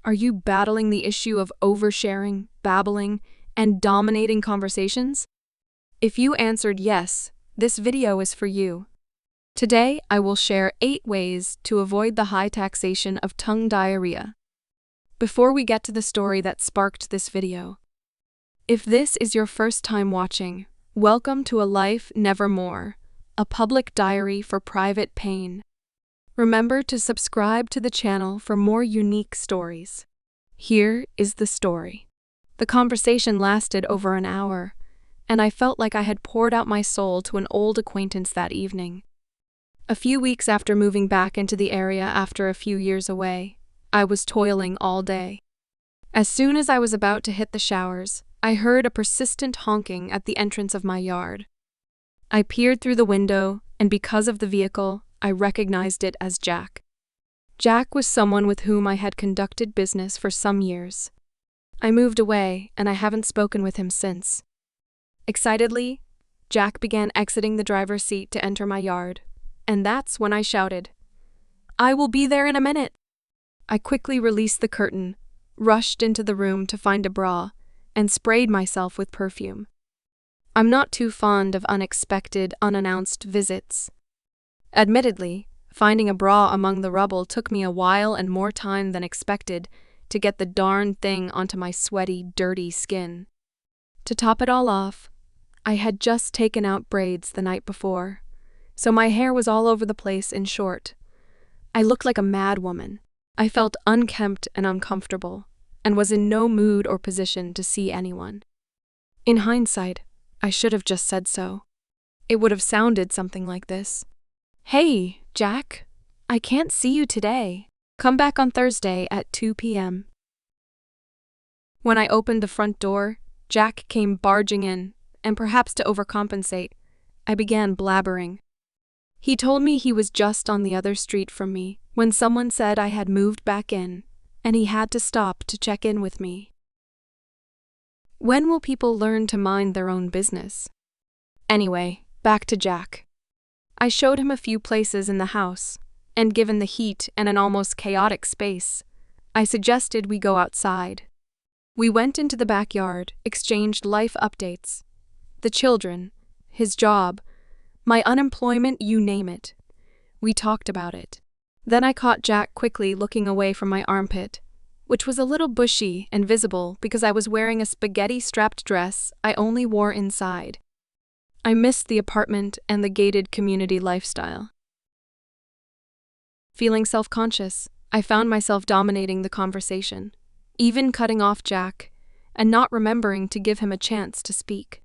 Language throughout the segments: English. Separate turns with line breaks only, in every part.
Are you battling the issue of oversharing, babbling, and dominating conversations? If you answered yes, this video is for you. Today, I will share 8 ways to avoid the high taxation of tongue diarrhea. Before we get to the story that sparked this video, if this is your first time watching, welcome to A Life Nevermore, a public diary for private pain. Remember to subscribe to the channel for more unique stories. Here is the story. The conversation lasted over an hour, and I felt like I had poured out my soul to an old acquaintance that evening. A few weeks after moving back into the area after a few years away, I was toiling all day. As soon as I was about to hit the showers, I heard a persistent honking at the entrance of my yard. I peered through the window, and because of the vehicle, I recognized it as Jack. Jack was someone with whom I had conducted business for some years. I moved away, and I haven't spoken with him since. Excitedly, Jack began exiting the driver's seat to enter my yard, and that's when I shouted, "I will be there in a minute!" I quickly released the curtain, rushed into the room to find a bra, and sprayed myself with perfume. I'm not too fond of unexpected, unannounced visits. Admittedly, finding a bra among the rubble took me a while and more time than expected to get the darn thing onto my sweaty, dirty skin. To top it all off, I had just taken out braids the night before, so my hair was all over the place. In short, I looked like a mad woman. I felt unkempt and uncomfortable, and was in no mood or position to see anyone. In hindsight, I should have just said so. It would have sounded something like this. "Hey, Jack, I can't see you today. Come back on Thursday at 2 p.m. When I opened the front door, Jack came barging in, and perhaps to overcompensate, I began blabbering. He told me he was just on the other street from me when someone said I had moved back in, and he had to stop to check in with me. When will people learn to mind their own business? Anyway, back to Jack. I showed him a few places in the house, and given the heat and an almost chaotic space, I suggested we go outside. We went into the backyard, exchanged life updates. The children, his job, my unemployment, you name it. We talked about it. Then I caught Jack quickly looking away from my armpit, which was a little bushy and visible because I was wearing a spaghetti-strapped dress I only wore inside. I missed the apartment and the gated community lifestyle. Feeling self-conscious, I found myself dominating the conversation, even cutting off Jack, and not remembering to give him a chance to speak.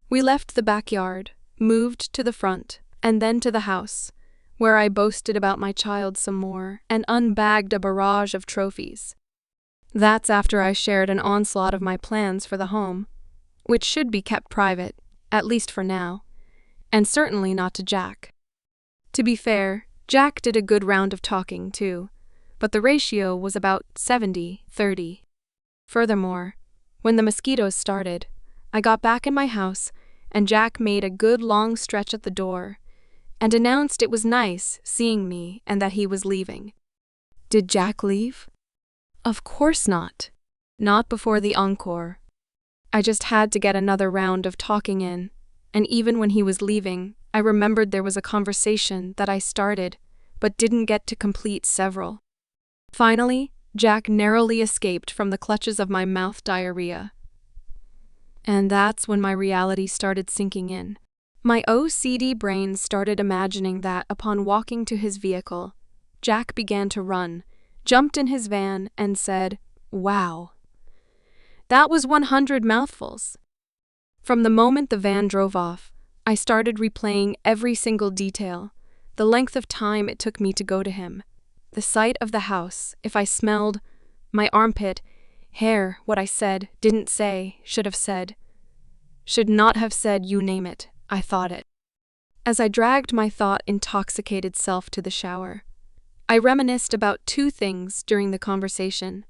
We left the backyard, moved to the front, and then to the house, where I boasted about my child some more and unbagged a barrage of trophies. That's after I shared an onslaught of my plans for the home, which should be kept private, at least for now, and certainly not to Jack. To be fair, Jack did a good round of talking too, but the ratio was about 70-30. Furthermore, when the mosquitoes started, I got back in my house and Jack made a good long stretch at the door and announced it was nice seeing me and that he was leaving. Did Jack leave? Of course not. Not before the encore. I just had to get another round of talking in, and even when he was leaving, I remembered there was a conversation that I started, but didn't get to complete several. Finally, Jack narrowly escaped from the clutches of my mouth diarrhea. And that's when my reality started sinking in. My OCD brain started imagining that upon walking to his vehicle, Jack began to run, jumped in his van, and said, "Wow. That was 100 mouthfuls." From the moment the van drove off, I started replaying every single detail, the length of time it took me to go to him, the sight of the house, if I smelled, my armpit, hair, what I said, didn't say, should have said. Should not have said, you name it, I thought it. As I dragged my thought-intoxicated self to the shower, I reminisced about 2 things during the conversation.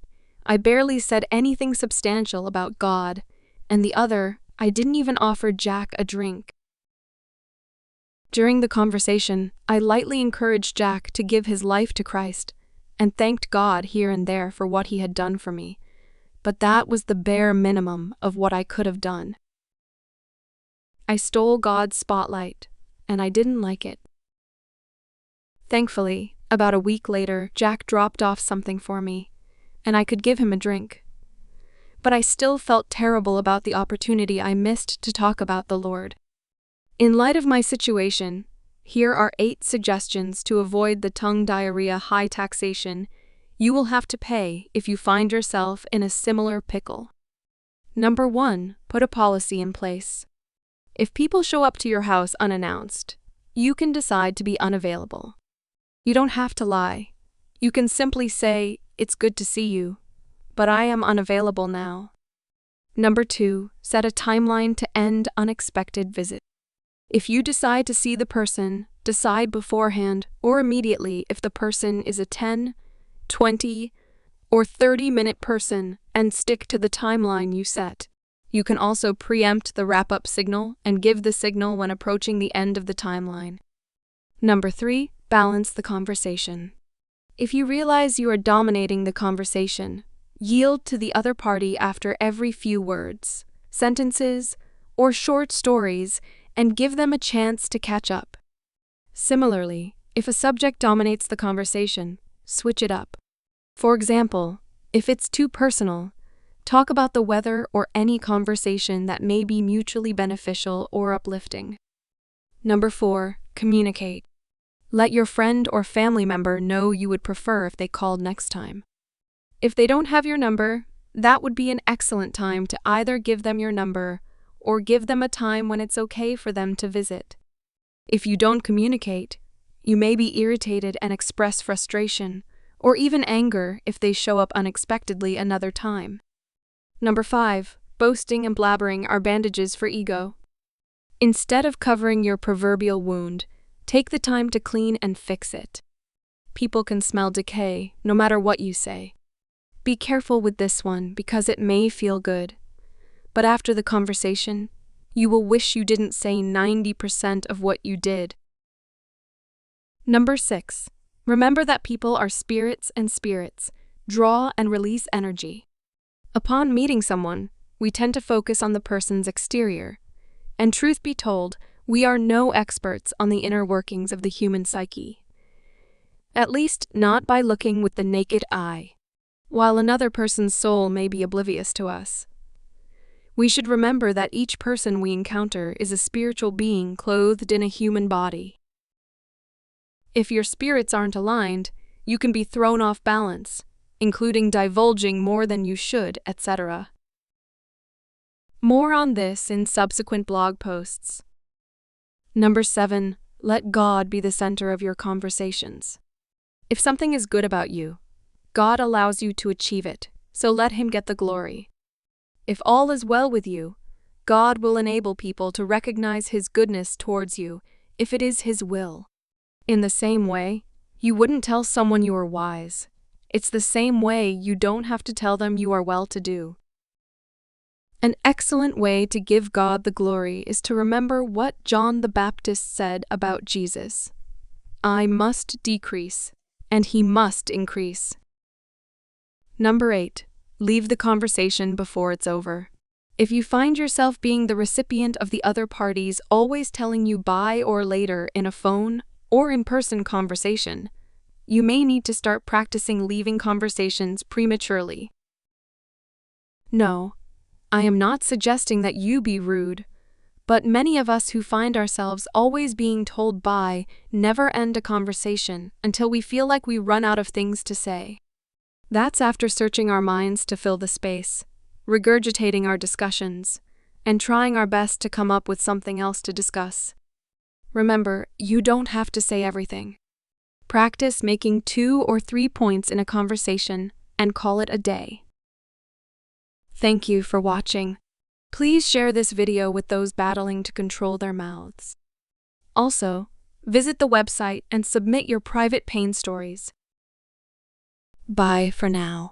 I barely said anything substantial about God, and the other, I didn't even offer Jack a drink. During the conversation, I lightly encouraged Jack to give his life to Christ, and thanked God here and there for what he had done for me, but that was the bare minimum of what I could have done. I stole God's spotlight, and I didn't like it. Thankfully, about a week later, Jack dropped off something for me, and I could give him a drink. But I still felt terrible about the opportunity I missed to talk about the Lord. In light of my situation, here are 8 suggestions to avoid the tongue diarrhea high taxation you will have to pay if you find yourself in a similar pickle. Number 1, put a policy in place. If people show up to your house unannounced, you can decide to be unavailable. You don't have to lie. You can simply say, "It's good to see you, but I am unavailable now." Number 2, set a timeline to end unexpected visits. If you decide to see the person, decide beforehand or immediately if the person is a 10, 20, or 30-minute person and stick to the timeline you set. You can also preempt the wrap-up signal and give the signal when approaching the end of the timeline. Number 3, balance the conversation. If you realize you are dominating the conversation, yield to the other party after every few words, sentences, or short stories and give them a chance to catch up. Similarly, if a subject dominates the conversation, switch it up. For example, if it's too personal, talk about the weather or any conversation that may be mutually beneficial or uplifting. Number 4, communicate. Let your friend or family member know you would prefer if they called next time. If they don't have your number, that would be an excellent time to either give them your number or give them a time when it's okay for them to visit. If you don't communicate, you may be irritated and express frustration, or even anger if they show up unexpectedly another time. Number 5, boasting and blabbering are bandages for ego. Instead of covering your proverbial wound, take the time to clean and fix it. People can smell decay, no matter what you say. Be careful with this one because it may feel good, but after the conversation, you will wish you didn't say 90% of what you did. Number 6, remember that people are spirits and spirits draw and release energy. Upon meeting someone, we tend to focus on the person's exterior, and truth be told, we are no experts on the inner workings of the human psyche. At least not by looking with the naked eye, while another person's soul may be oblivious to us. We should remember that each person we encounter is a spiritual being clothed in a human body. If your spirits aren't aligned, you can be thrown off balance, including divulging more than you should, etc. More on this in subsequent blog posts. Number 7, let God be the center of your conversations. If something is good about you, God allows you to achieve it, so let Him get the glory. If all is well with you, God will enable people to recognize His goodness towards you if it is His will. In the same way, you wouldn't tell someone you are wise. It's the same way you don't have to tell them you are well-to-do. An excellent way to give God the glory is to remember what John the Baptist said about Jesus. I must decrease, and He must increase. Number 8, leave the conversation before it's over. If you find yourself being the recipient of the other party's always telling you bye or later in a phone or in-person conversation, you may need to start practicing leaving conversations prematurely. No, I am not suggesting that you be rude, but many of us who find ourselves always being told bye never end a conversation until we feel like we run out of things to say. That's after searching our minds to fill the space, regurgitating our discussions, and trying our best to come up with something else to discuss. Remember, you don't have to say everything. Practice making 2 or 3 points in a conversation and call it a day. Thank you for watching. Please share this video with those battling to control their mouths. Also, visit the website and submit your private pain stories. Bye for now.